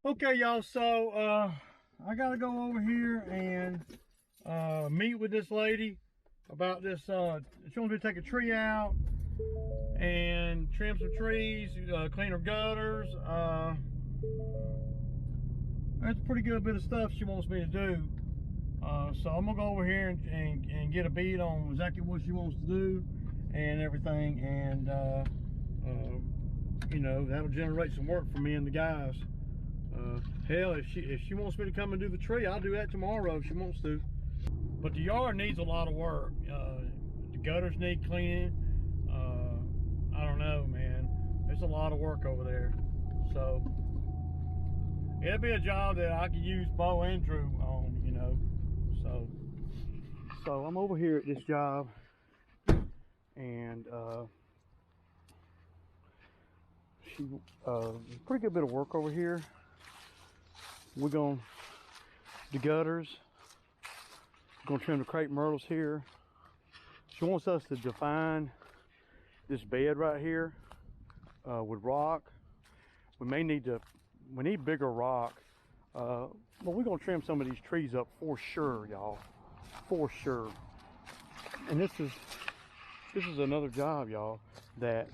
Okay, y'all, so I gotta go over here and meet with this lady about this. She wants me to take a tree out and trim some trees, clean her gutters. That's a pretty good bit of stuff she wants me to do. So I'm gonna go over here and get a bead on exactly what she wants to do and everything, and you know, that'll generate some work for me and the guys. Hell, if she wants me to come and do the tree, I'll do that tomorrow if she wants to. But the yard needs a lot of work. The gutters need cleaning. I don't know, man. There's a lot of work over there. So it'll be a job that I can use Bo and Drew on, you know. So I'm over here at this job, and pretty good bit of work over here. We're going the gutters. We're gonna trim the crepe myrtles here. She wants us to define this bed right here with rock. We need bigger rock, but we're gonna trim some of these trees up for sure, y'all, for sure. And this is another job, y'all, that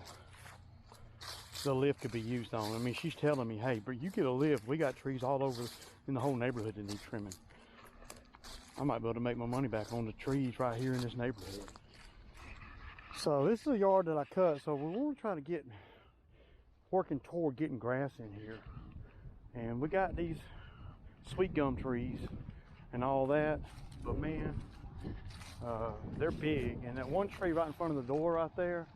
the lift could be used on. I mean, she's telling me, hey, but you get a lift. We got trees all over in the whole neighborhood that need trimming. I might be able to make my money back on the trees right here in this neighborhood. So this is a yard that I cut. So we're going to try to get working toward getting grass in here. And we got these sweet gum trees and all that. But man, they're big. And that one tree right in front of the door right there,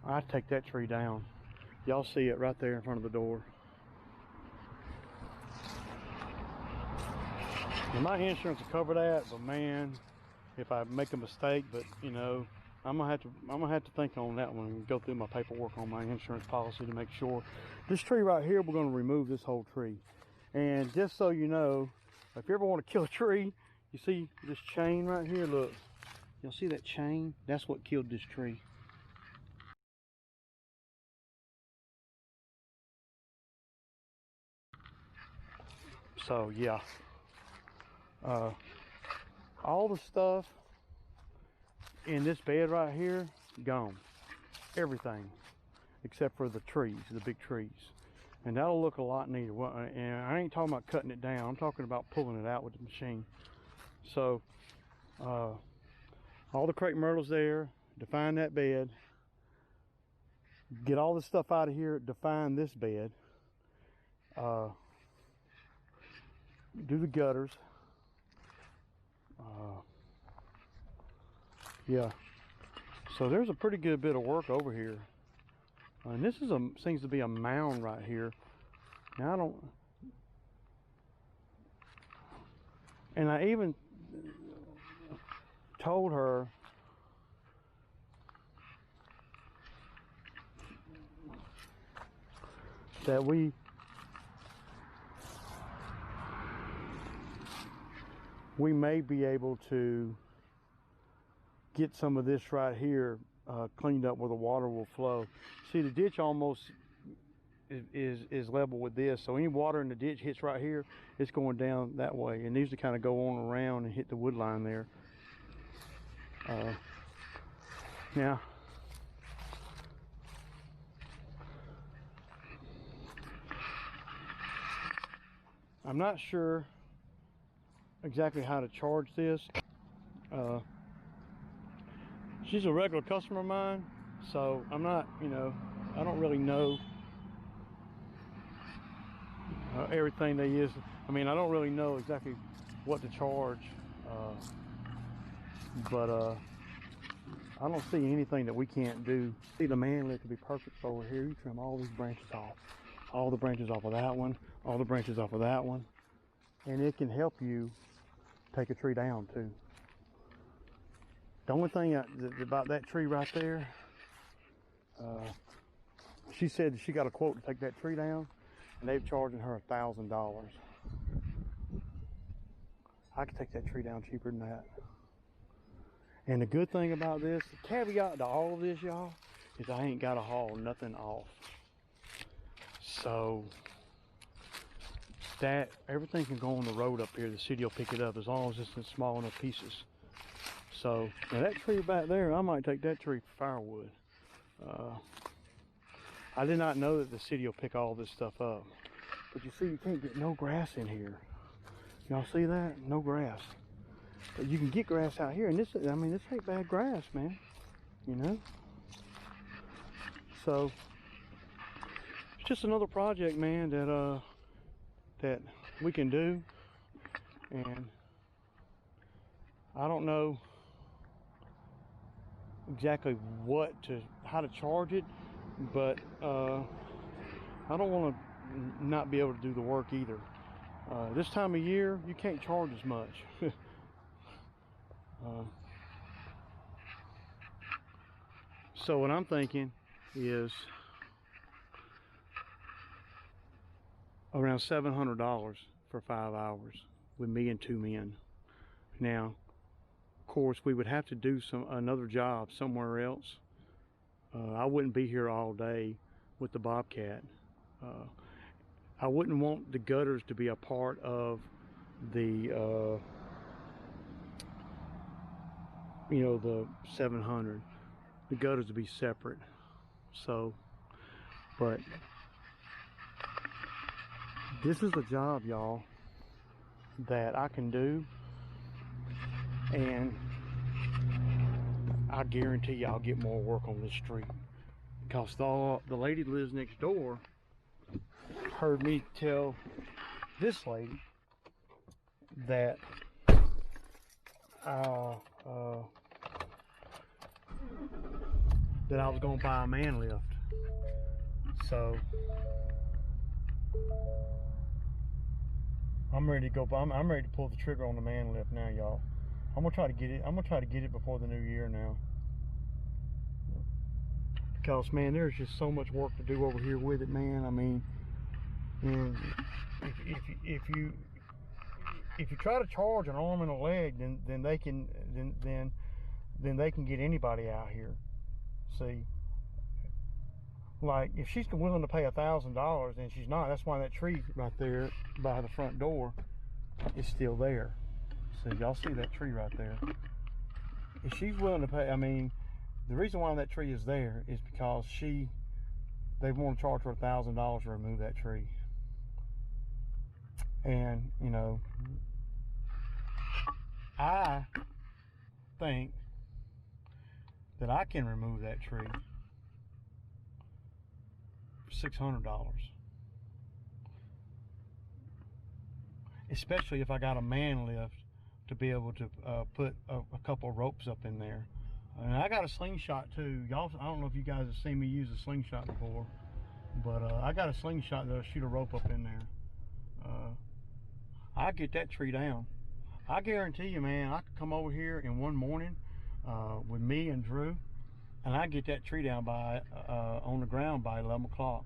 I'd take that tree down. Y'all see it right there in front of the door. And my insurance will cover that, but man, if I make a mistake, but you know, I'm gonna have to think on that one and go through my paperwork on my insurance policy to make sure. This tree right here, we're gonna remove this whole tree. And just so you know, if you ever want to kill a tree, you see this chain right here, look. Y'all see that chain? That's what killed this tree. So yeah, all the stuff in this bed right here, gone. Everything except for the trees, the big trees. And that'll look a lot neater. And I ain't talking about cutting it down. I'm talking about pulling it out with the machine. So all the crepe myrtles there, define that bed. Get all this stuff out of here, define this bed. Do the gutters. Yeah, so there's a pretty good bit of work over here, and this seems to be a mound right here. Now I even told her that we may be able to get some of this right here cleaned up where the water will flow. See, the ditch almost is level with this, so any water in the ditch hits right here, it's going down that way. It needs to kind of go on around and hit the wood line there. Now I'm not sure exactly how to charge this. She's a regular customer of mine, so I'm not, you know, I don't really know everything they use. I mean, I don't really know exactly what to charge, but I don't see anything that we can't do. See, the man lift could be perfect over here. You trim all these branches off, all the branches off of that one, all the branches off of that one, and it can help you take a tree down too. The only thing about that tree right there, she said she got a quote to take that tree down, and they're charging her $1,000. I could take that tree down cheaper than that. And the good thing about this, the caveat to all of this, y'all, is I ain't got to haul nothing off. So that everything can go on the road up here. The city will pick it up as long as it's in small enough pieces. So now that tree back there, I might take that tree for firewood. I did not know that the city will pick all this stuff up. But you see, you can't get no grass in here. Y'all see that? No grass. But you can get grass out here, and this, I mean, this ain't bad grass, man. You know? So it's just another project, man, that we can do. And I don't know exactly how to charge it, but I don't want to not be able to do the work either. This time of year, you can't charge as much. So what I'm thinking is around $700 for 5 hours with me and 2 men. Now, of course, we would have to do another job somewhere else. I wouldn't be here all day with the Bobcat. I wouldn't want the gutters to be a part of the you know, the 700. The gutters to be separate. So, but this is a job, y'all, that I can do, and I guarantee you I'll get more work on this street, because the lady that lives next door heard me tell this lady that that I was gonna buy a man lift. So I'm ready to go. I'm ready to pull the trigger on the man lift now, y'all. I'm gonna try to get it. I'm gonna try to get it before the new year now, because man, there's just so much work to do over here with it, man. I mean, and if you try to charge an arm and a leg, then they can get anybody out here. See, like if she's willing to pay $1,000, and she's not. That's why that tree right there by the front door is still there. See, y'all see that tree right there? If she's willing to pay, I mean, the reason why that tree is there is because they want to charge her $1,000 to remove that tree. And you know, I think that I can remove that tree for $600, especially if I got a man lift to be able to put a couple of ropes up in there. And I got a slingshot too. Y'all, I don't know if you guys have seen me use a slingshot before, but I got a slingshot that'll shoot a rope up in there. I get that tree down. I guarantee you, man, I could come over here in one morning with me and Drew, and I get that tree down by on the ground by 11 o'clock.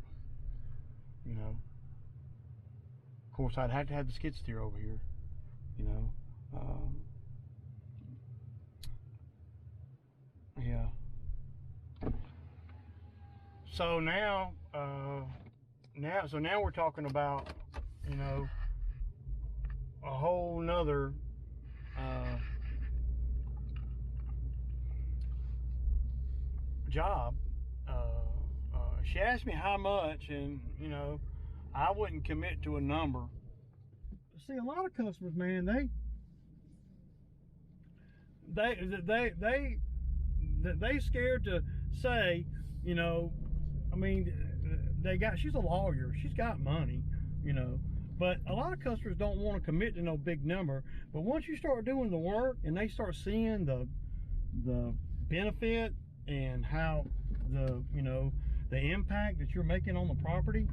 You know, of course, I'd have to have the skid steer over here. You know, yeah. So now, now we're talking about, you know, a whole nother job. She asked me how much, and you know, I wouldn't commit to a number. See, a lot of customers, man, they scared to say, you know, I mean, she's a lawyer, she's got money, you know. But a lot of customers don't want to commit to no big number. But once you start doing the work and they start seeing the benefit and how the impact that you're making on the property,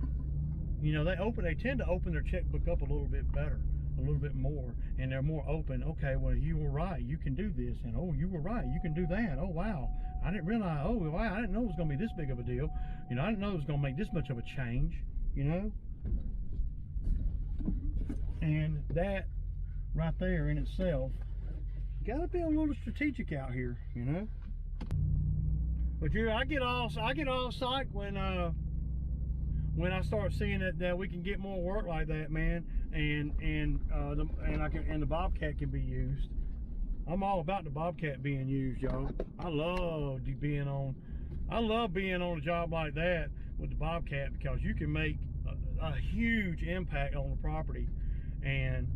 you know, they tend to open their checkbook up a little bit better, a little bit more, and they're more open. Okay, well, you were right, you can do this, and oh, you were right, you can do that. Oh wow, I didn't realize. Oh wow, I didn't know it was going to be this big of a deal. You know, I didn't know it was going to make this much of a change. You know. And that right there in itself gotta be a little strategic out here, you know. But I get all psyched when I start seeing that we can get more work like that, man, and the Bobcat can be used. I'm all about the Bobcat being used, y'all. I love being on a job like that with the Bobcat, because you can make a huge impact on the property, and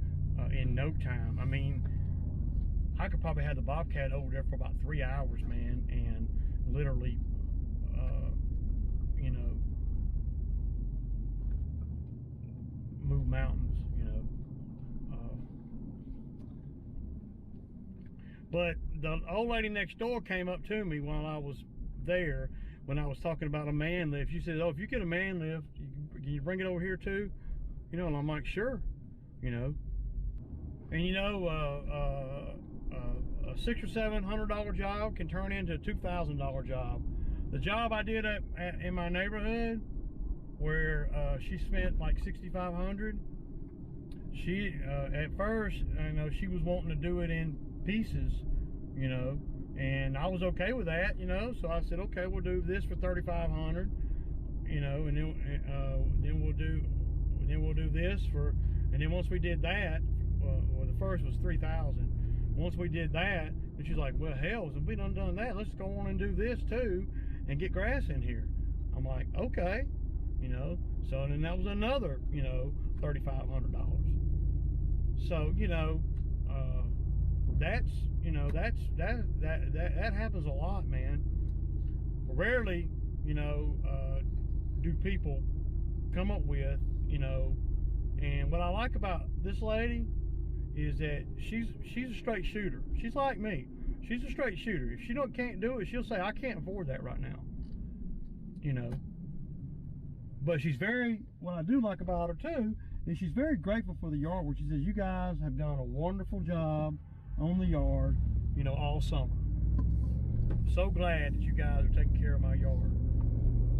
in no time. I mean, I could probably have the Bobcat over there for about 3 hours, man, and literally, you know, move mountains, you know. But the old lady next door came up to me while I was there, when I was talking about a man lift. She said, "Oh, if you get a man lift, can you bring it over here too?" You know, and I'm like, "Sure," you know. And you know, a $600 or $700 job can turn into a $2,000 job. The job I did in my neighborhood, where she spent like $6,500. She at first, you know, she was wanting to do it in pieces, you know, and I was okay with that, you know. So I said, okay, we'll do this for $3,500, you know, and then we'll do this for, and then once we did that, well, the first was $3,000. Once we did that, and she's like, well, hell, if we done that, let's go on and do this too, and get grass in here. I'm like, okay, you know. So then that was another, you know, $3,500. So, you know, that's, you know, that happens a lot, man. Rarely, you know, do people come up with, you know. And what I like about this lady is that she's a straight shooter. She's like me. She's a straight shooter. If she can't do it, she'll say, I can't afford that right now, you know. But she's what I do like about her too, is she's very grateful for the yard work. She says, you guys have done a wonderful job on the yard, you know, all summer. So glad that you guys are taking care of my yard.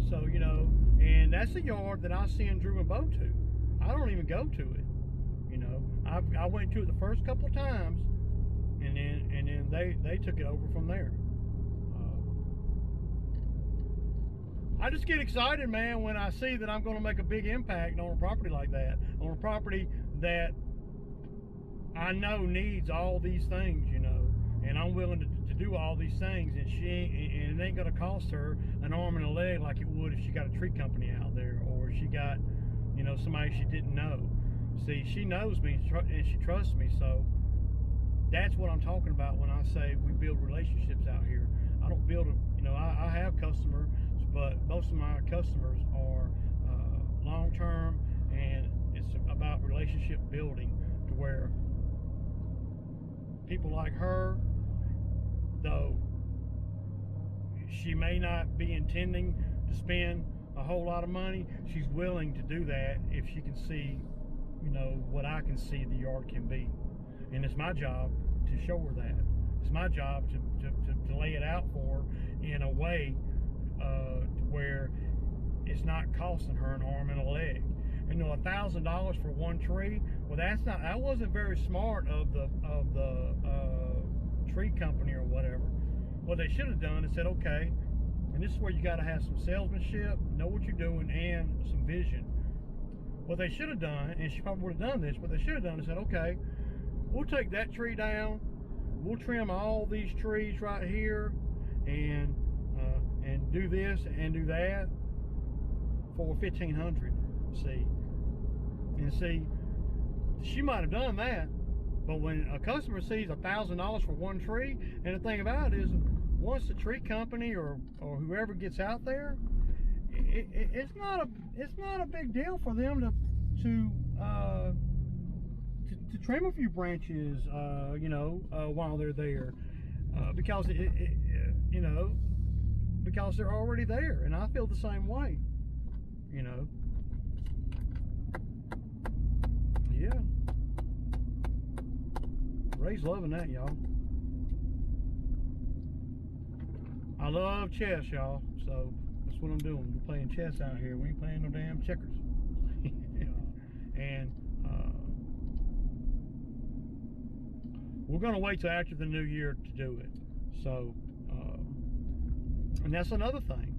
So, you know, and that's the yard that I send Drew and Bo to. I don't even go to it, you know. I went to it the first couple of times, and then they took it over from there. I just get excited, man, when I see that I'm going to make a big impact on a property like that, on a property that I know needs all these things, you know, and I'm willing to do all these things, and it ain't going to cost her an arm and a leg like it would if she got a tree company out there, or she got, you know, somebody she didn't know. See, she knows me and she trusts me, so that's what I'm talking about when I say we build relationships out here. I don't build them, you know, I have customers, but most of my customers are long-term, and it's about relationship building, to where people like her, though she may not be intending to spend a whole lot of money, she's willing to do that if she can see, you know, what I can see the yard can be. And it's my job to show her that. It's my job to lay it out for her in a way where it's not costing her an arm and a leg. You know, $1,000 for one tree. Well, that wasn't very smart of the tree company or whatever. What they should have done is said, okay, and this is where you got to have some salesmanship, know what you're doing, and some vision. What they should have done, and she probably would have done this, what they should have done is said, okay, we'll take that tree down, we'll trim all these trees right here, and do this and do that for $1,500. See, and see, she might have done that, but when a customer sees $1,000 for one tree, and the thing about it is, once the tree company or whoever gets out there, it's not a big deal for them to trim a few branches, you know, while they're there, because you know, because they're already there. And I feel the same way, you know. Yeah, Ray's loving that, y'all. I love chess, y'all, so that's what I'm doing. We're playing chess out here. We ain't playing no damn checkers. And we're going to wait till after the new year to do it. So, and that's another thing.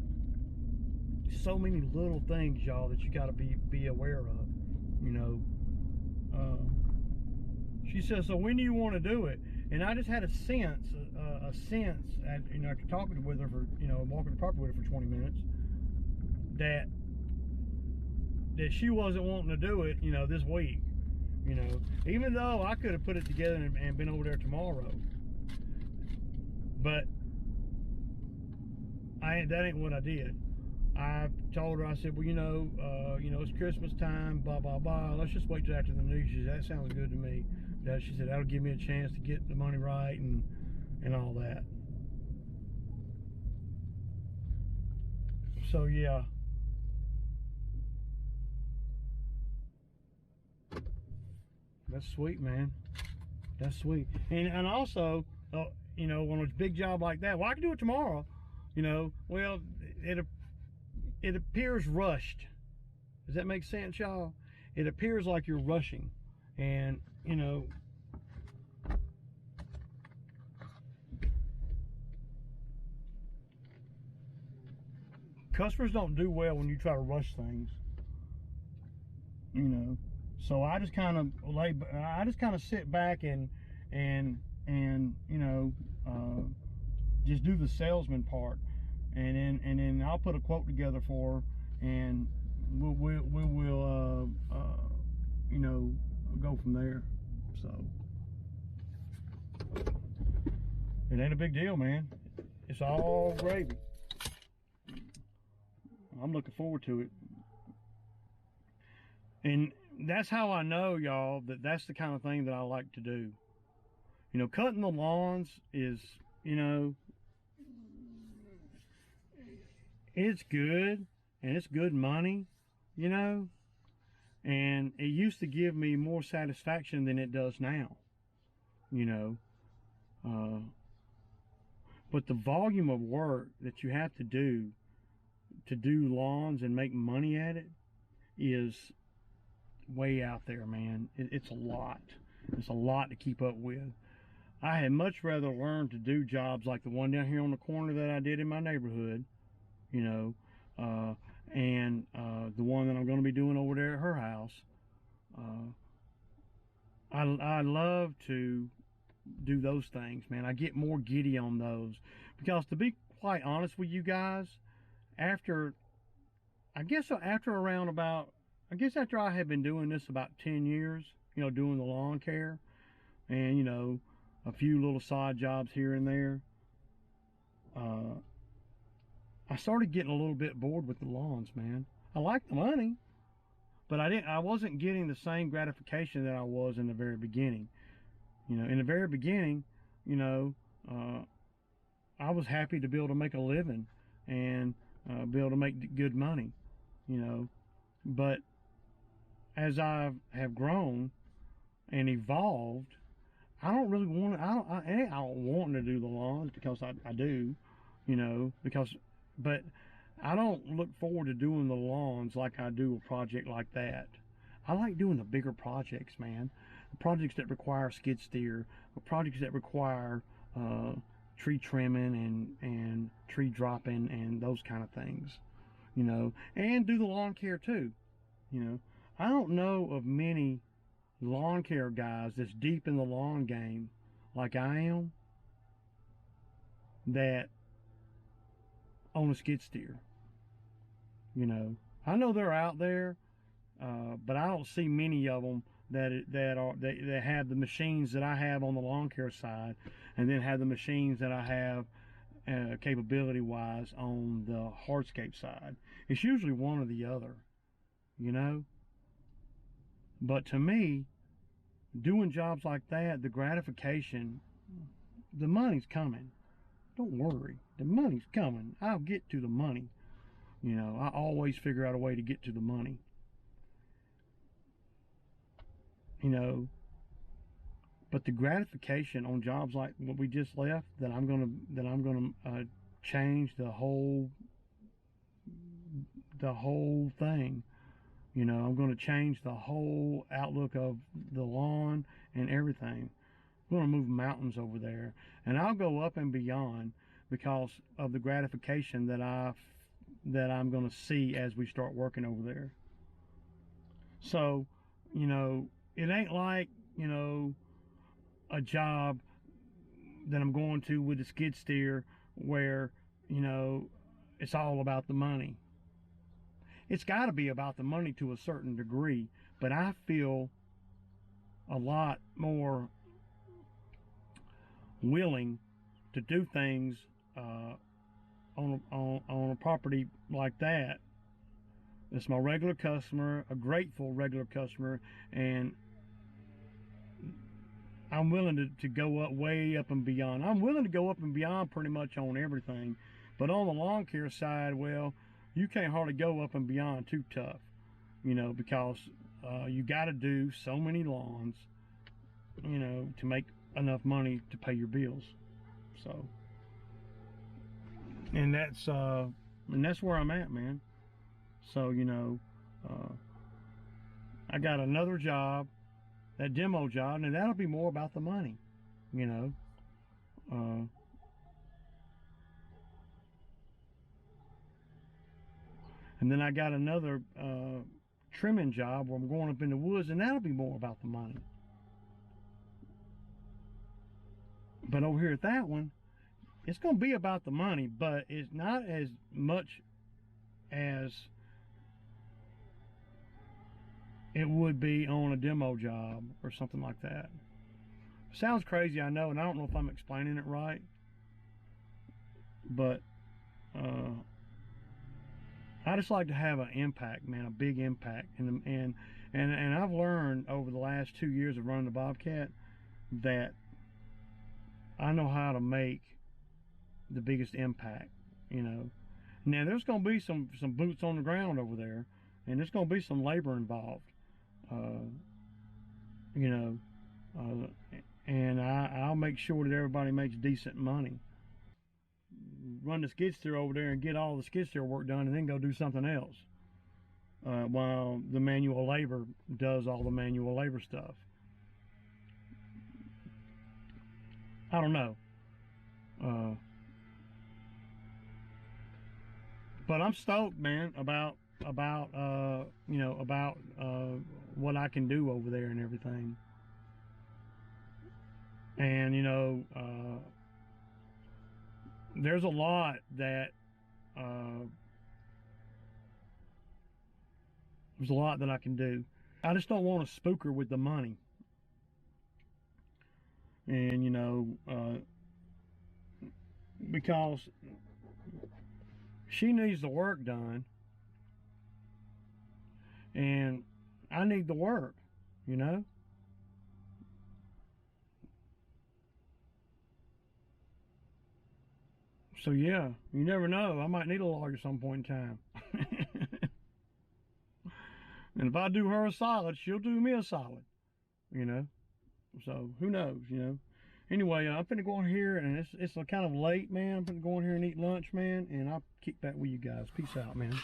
So many little things, y'all, that you got to be aware of. You know, she says, so when do you want to do it? And I just had a sense, at, you know, after talking with her for, you know, walking the property with her for 20 minutes, that she wasn't wanting to do it, you know, this week. You know, even though I could have put it together and been over there tomorrow, but that ain't what I did. I told her, I said, well, you know, it's Christmas time, blah blah blah. Let's just wait till after the new. She said, that sounds good to me. She said that'll give me a chance to get the money right and all that. So yeah. That's sweet, man. That's sweet. And also, you know, when it's a big job like that, well, I can do it tomorrow. You know, well, it appears rushed. Does that make sense, y'all? It appears like you're rushing. And, you know, customers don't do well when you try to rush things. You know, so I just kind of sit back and you know, just do the salesman part, and then I'll put a quote together for her, and we'll you know, go from there. So it ain't a big deal, man. It's all gravy. I'm looking forward to it. And that's how I know, y'all, that that's the kind of thing that I like to do. You know, cutting the lawns is, you know, it's good and it's good money, you know, and it used to give me more satisfaction than it does now, you know. But the volume of work that you have to do lawns and make money at it is way out there, man. It's a lot. It's a lot to keep up with. I had much rather learn to do jobs like the one down here on the corner that I did in my neighborhood, you know, and the one that I'm going to be doing over there at her house. I love to do those things, man. I get more giddy on those because, to be quite honest with you guys, after I had been doing this about 10 years, you know, doing the lawn care and, you know, a few little side jobs here and there, I started getting a little bit bored with the lawns, man. I like the money, but I wasn't getting the same gratification that I was in the very beginning. You know, in the very beginning, you know, I was happy to be able to make a living and be able to make good money, you know. But as I have grown and evolved, I don't really want to. I don't want to do the lawns because I do, you know, but I don't look forward to doing the lawns like I do a project like that. I like doing the bigger projects, man. The projects that require skid steer, the projects that require tree trimming and tree dropping and those kind of things, you know, and do the lawn care too. You know, I don't know of many lawn care guys that's deep in the lawn game like I am that own a skid steer. You know, I know they're out there, but I don't see many of them that have the machines that I have on the lawn care side, and then have the machines that I have capability wise on the hardscape side. It's usually one or the other, you know. But to me, doing jobs like that, the gratification, the money's coming. Don't worry, the money's coming. I'll get to the money. You know, I always figure out a way to get to the money. You know, but the gratification on jobs like what we just left, that I'm gonna change the whole thing. You know, I'm going to change the whole outlook of the lawn and everything. We're going to move mountains over there, and I'll go up and beyond because of the gratification that I'm going to see as we start working over there. So, you know, it ain't like, you know, a job that I'm going to with the skid steer where, you know, it's all about the money. It's got to be about the money to a certain degree, but I feel a lot more willing to do things on a property like that. It's my regular customer, a grateful regular customer, and I'm willing to go up, way up and beyond. I'm willing to go up and beyond pretty much on everything, but on the lawn care side, well, you can't hardly go up and beyond too tough, you know, because you got to do so many lawns, you know, to make enough money to pay your bills. So, and that's where I'm at, man. So, you know, I got another job, that demo job, and that'll be more about the money, you know. And then I got another trimming job where I'm going up in the woods, and that'll be more about the money. But over here at that one, it's going to be about the money, but it's not as much as it would be on a demo job or something like that. Sounds crazy, I know, and I don't know if I'm explaining it right, but I just like to have an impact, man, a big impact. And I've learned over the last 2 years of running the Bobcat that I know how to make the biggest impact, you know. Now there's going to be some boots on the ground over there, and there's going to be some labor involved, you know, and I'll make sure that everybody makes decent money. Run the skid steer over there and get all the skid steer work done, and then go do something else while the manual labor does all the manual labor stuff. I don't know, but I'm stoked, man, about you know, about what I can do over there and everything. And you know, there's a lot that I can do. I just don't want to spook her with the money. And you know, because she needs the work done, and I need the work, you know. So yeah, you never know, I might need a lawyer at some point in time. And if I do her a solid, she'll do me a solid, you know. So who knows, you know. Anyway, I'm finna go in here, and it's kind of late, man. I'm finna go in here and eat lunch, man, and I'll kick back with you guys. Peace out, man.